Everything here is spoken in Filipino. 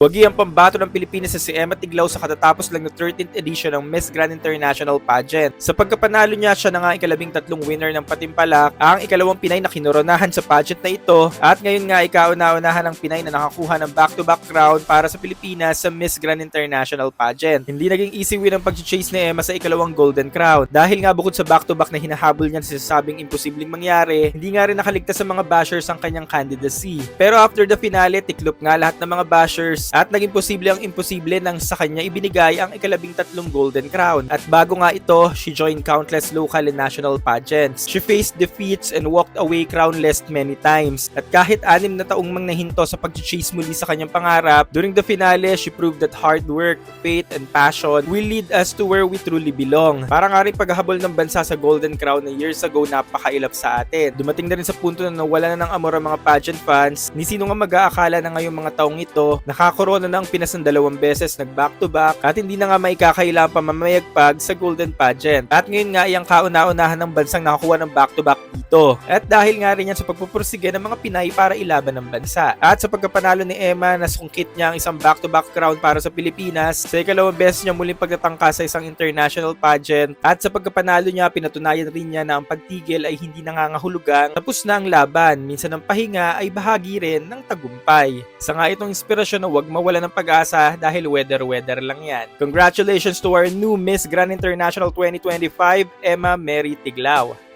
Wagi ang pambato ng Pilipinas sa si Emma Tiglao sa katatapos lang na 13th edition ng Miss Grand International Pageant. Sa pagkapanalo niya, siya na nga ika-13 winner ng Patimpalak, ang ikalawang Pinay na kinoronahan sa pageant na ito, at ngayon nga ikauna-unahan ng Pinay na nakakuha ng back-to-back crown para sa Pilipinas sa Miss Grand International Pageant. Hindi naging easy win ang pag-chase ni Emma sa ikalawang Golden Crown dahil nga bukod sa back-to-back na hinahabol niya sa sasabing imposibleng mangyari, hindi nga rin nakaligtas sa mga bashers ang kanyang candidacy. Pero after the finale, tiklop nga lahat ng mga bashers at naging posible ang imposible nang sa kanya ibinigay ang ika-13 Golden Crown. At bago nga ito, she joined countless local and national pageants. She faced defeats and walked away crownless many times. At kahit 6 na taong mang nahinto sa pag-chase muli sa kanyang pangarap, during the finale, she proved that hard work, faith, and passion will lead us to where we truly belong. Para nga rin paghahabol ng bansa sa Golden Crown na years ago napakailap sa atin. Dumating na rin sa punto na nawala na ng amor ang mga pageant fans. Ni sino nga mag-aakala na ngayong mga taong ito, nakakorona ng Pinas ng 2 beses, nag back-to-back, at hindi na nga maikakailangan pa mamayagpag sa Golden Pageant. At ngayon nga iyang kauna-unahan ng bansang nakakuha ng back-to-back dito. At dahil nga rin yan sa pagpupursige ng mga Pinay para ilaban ng bansa. At sa pagkapanalo ni Emma, nasungkit niya ang isang back-to-back crown para sa Pilipinas. Sa ikalawang beses niya muling pagtatangka sa isang international pageant. At sa pagkapanalo niya, pinatunayan rin niya na ang pagtigil ay hindi nangangahulugan. Tapos na ang laban. Minsan ang pahinga ay bahagi rin ng tagumpay. Sa nga itong inspirasyon na huwag mawala ng pag-asa dahil weather lang yan. Congratulations to our new Miss Grand International 2025, Emma Mary Tiglao.